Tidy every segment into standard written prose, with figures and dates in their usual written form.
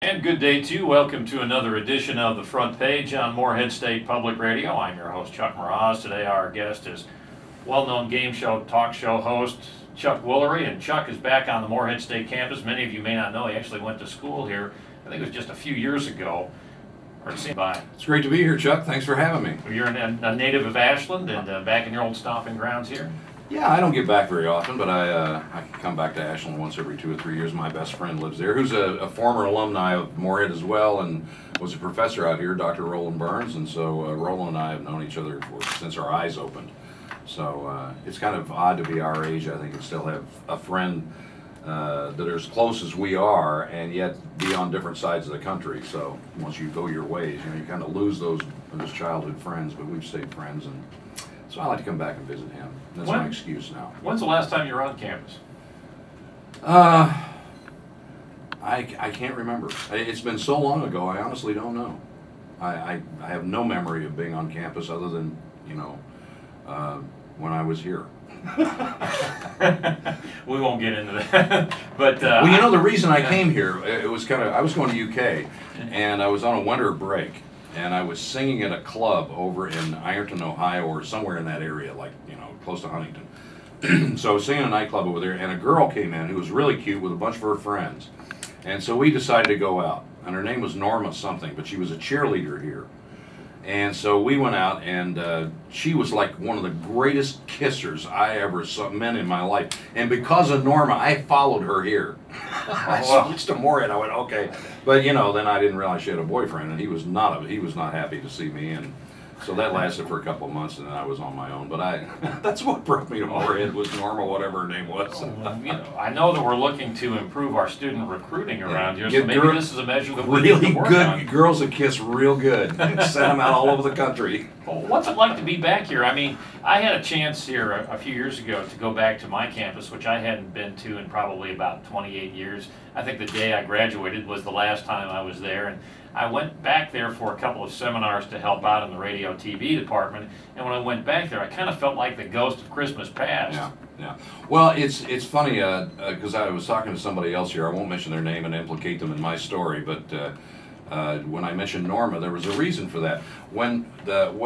And good day to you. Welcome to another edition of The Front Page on Morehead State Public Radio. I'm your host, Chuck Mraz. Today our guest is well-known game show, talk show host, Chuck Woolery. And Chuck is back on the Morehead State campus. Many of you may not know he actually went to school here, I think it was just a few years ago. It's great to be here, Chuck. Thanks for having me. You're a native of Ashland and back in your old stomping grounds here? Yeah, I don't get back very often, but I come back to Ashland once every 2 or 3 years. My best friend lives there, who's a former alumni of Morehead as well, and was a professor out here, Dr. Roland Burns. And so Roland and I have known each other since our eyes opened. So it's kind of odd to be our age, I think, and still have a friend that are as close as we are, and yet be on different sides of the country. So once you go your ways, you kind of lose those childhood friends, but we've stayed friends, and so I like to come back and visit him. That's my excuse now. When's the last time you were on campus? I can't remember. It's been so long ago, I honestly don't know. I have no memory of being on campus other than, when I was here. We won't get into that. But well, the reason I came here, it was I was going to UK, and I was on a winter break, and I was singing at a club over in Ironton, Ohio, or somewhere in that area, like, close to Huntington. So I was singing in a nightclub over there, and a girl came in who was really cute with a bunch of her friends. And so we decided to go out, and her name was Norma something, but she was a cheerleader here. And so we went out, and she was like one of the greatest kissers I ever met in my life. And because of Norma, I followed her here. I switched to Morehead. I went, okay. But then I didn't realize she had a boyfriend, and he was not happy to see me. And so that lasted for a couple of months, and then I was on my own. But that's what brought me to Morehead, was Norma, whatever her name was. I know that we're looking to improve our student recruiting around here, so maybe this is a measure that we really need to work on. Good girls that kiss real good. Send them out all over the country. Well, what's it like to be back here? I mean, I had a chance here a few years ago to go back to my campus, which I hadn't been to in probably about 28 years. I think the day I graduated was the last time I was there, and I went back there for a couple of seminars to help out in the radio TV department, and when I went back there, I kind of felt like the ghost of Christmas past. Yeah. Well, it's funny, because I was talking to somebody else here. I won't mention their name and implicate them in my story, but when I mentioned Norma, there was a reason for that. When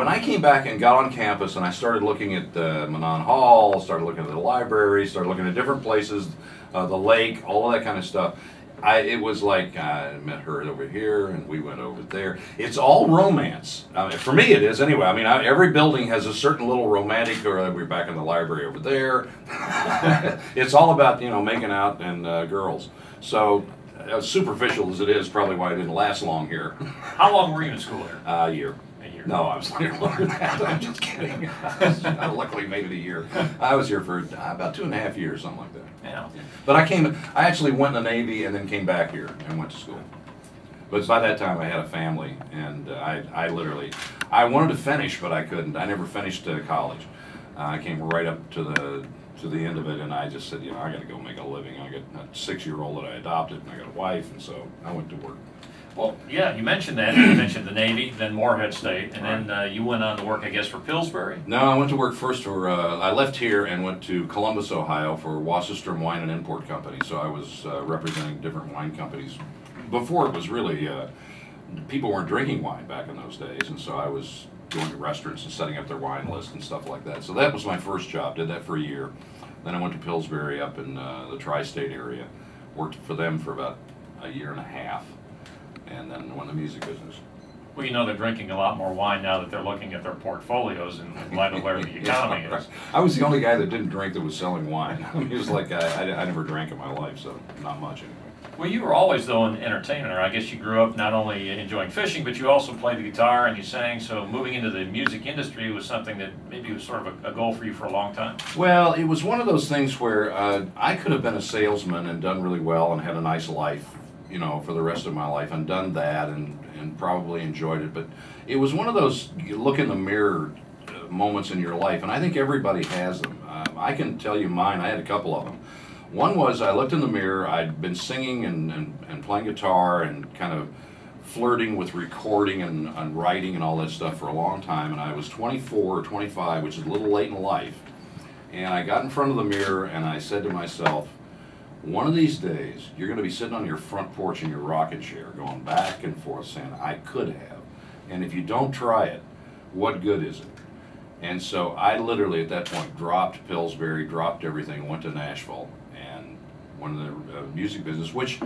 I came back and got on campus and I started looking at Manon Hall, started looking at the library, started looking at different places, the lake, all of that kind of stuff, it was like I met her over here and we went over there. It's all romance. For me it is anyway. I mean, every building has a certain little romantic, or we're back in the library over there. It's all about, making out and girls. So as superficial as it is, probably why I didn't last long here. How long were you in school here? A year. A year. No, I was here longer than that. I'm just kidding. I luckily made it a year. I was here for about 2.5 years, something like that. Yeah. But I actually went in the Navy and then came back here and went to school. But by that time I had a family, and I wanted to finish, but I couldn't. I never finished college. I came right up to the end of it, and I just said, I got to go make a living. I got a 6-year-old that I adopted, and I got a wife, and so I went to work. Well, yeah, you mentioned that. You mentioned the Navy, then Morehead State, and then you went on to work, I guess, for Pillsbury? No, I went to work first for, I left here and went to Columbus, Ohio for Wasserstrom Wine and Import Company. So I was representing different wine companies. Before it was really, people weren't drinking wine back in those days, and so I was going to restaurants and setting up their wine list and stuff like that. So that was my first job, did that for a year. Then I went to Pillsbury up in the tri-state area, worked for them for about a year and a half. And then went in the music business. Well, they're drinking a lot more wine now that they're looking at their portfolios in light of where the economy is. I was the only guy that didn't drink that was selling wine. I mean, it was like I never drank in my life, so not much anyway. Well, you were always, though, an entertainer. I guess you grew up not only enjoying fishing, but you also played the guitar and you sang, so moving into the music industry was something that maybe was sort of a goal for you for a long time. Well, it was one of those things where I could have been a salesman and done really well and had a nice life, for the rest of my life, and done that and probably enjoyed it. But it was one of those, you look in the mirror moments in your life, and I think everybody has them. I can tell you mine. I had a couple of them. One was I looked in the mirror. I'd been singing and playing guitar and kind of flirting with recording and writing and all that stuff for a long time, and I was 24 or 25, which is a little late in life, and I got in front of the mirror and I said to myself, one of these days, you're going to be sitting on your front porch in your rocking chair, going back and forth, saying, I could have. And if you don't try it, what good is it? And so I literally at that point dropped Pillsbury, dropped everything, went to Nashville, and went in the music business, which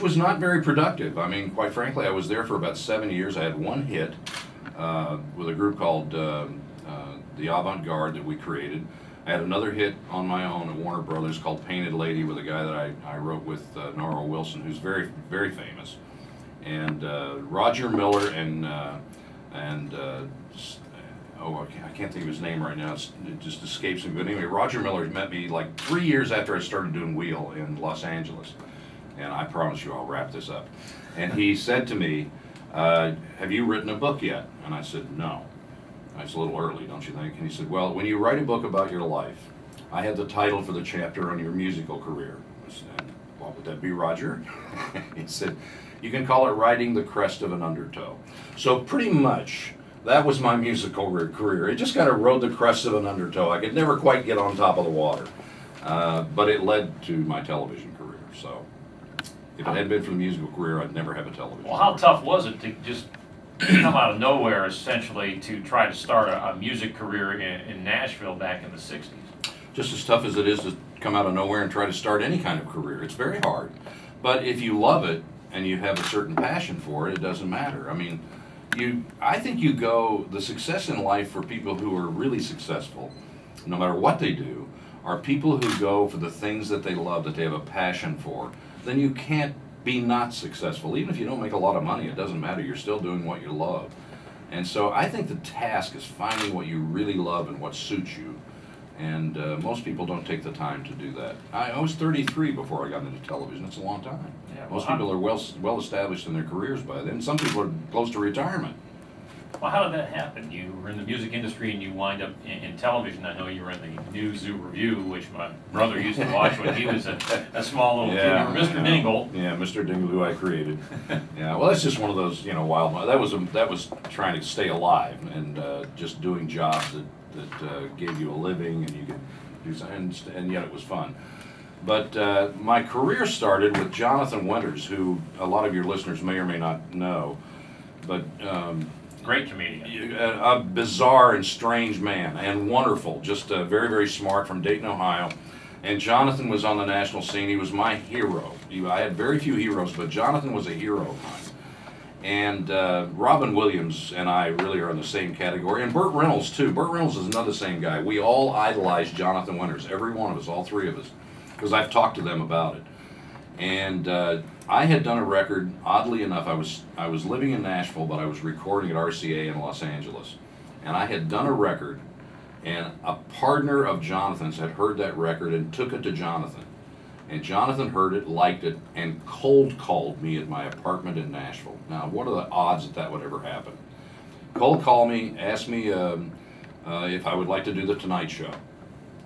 was not very productive. I mean, quite frankly, I was there for about 7 years. I had one hit with a group called the Avant-Garde that we created. I had another hit on my own at Warner Brothers called Painted Lady with a guy that I wrote with, Norah Wilson, who's very, very famous. And Roger Miller and I can't think of his name right now, it just escapes me. But anyway, Roger Miller met me like 3 years after I started doing Wheel in Los Angeles. And I promise you I'll wrap this up. And he said to me, have you written a book yet? And I said, no. It's a little early, don't you think? And he said, well, when you write a book about your life, I had the title for the chapter on your musical career. I said, what would that be, Roger? He said, you can call it Riding the Crest of an Undertow. So pretty much, that was my musical career. It just kind of rode the crest of an undertow. I could never quite get on top of the water. But it led to my television career. So if it hadn't been for the musical career, I'd never have a television Well, how career. tough was it to just come out of nowhere, essentially, to try to start a music career in Nashville back in the 60s? Just as tough as it is to come out of nowhere and try to start any kind of career. It's very hard. But if you love it and you have a certain passion for it, it doesn't matter. I mean, I think the success in life for people who are really successful, no matter what they do, are people who go for the things that they love, that they have a passion for. Then you can't be not successful. Even if you don't make a lot of money, it doesn't matter. You're still doing what you love. And so I think the task is finding what you really love and what suits you. And most people don't take the time to do that. I was 33 before I got into television. It's a long time. Yeah, most people are well established in their careers by then. Some people are close to retirement. Well, how did that happen? You were in the music industry and you wind up in television. I know you were in the News Zoo Review, which my brother used to watch when he was a small little kid. You were Mr. Dingle. Yeah, Mr. Dingle, who I created. Yeah, well, that's just one of those, wild. That was trying to stay alive and just doing jobs that gave you a living and you could do something, and yet it was fun. But my career started with Jonathan Winters, who a lot of your listeners may or may not know, but. Great comedian. A bizarre and strange man, and wonderful, just very, very smart, from Dayton, Ohio. And Jonathan was on the national scene. He was my hero. I had very few heroes, but Jonathan was a hero of mine. And Robin Williams and I really are in the same category, and Burt Reynolds too. Burt Reynolds is another same guy. We all idolized Jonathan Winters, every one of us, all three of us, because I've talked to them about it. And I had done a record, oddly enough, I was living in Nashville, but I was recording at RCA in Los Angeles. And I had done a record, and a partner of Jonathan's had heard that record and took it to Jonathan. And Jonathan heard it, liked it, and cold called me at my apartment in Nashville. Now, what are the odds that would ever happen? Cold called me, asked me if I would like to do the Tonight Show.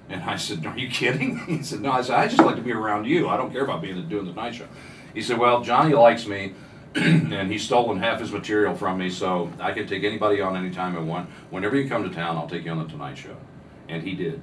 And I said, are you kidding? He said, no. I said, I just like to be around you. I don't care about doing the Tonight Show. He said, well, Johnny likes me, and he's stolen half his material from me, so I can take anybody on anytime I want. Whenever you come to town, I'll take you on the Tonight Show. And he did.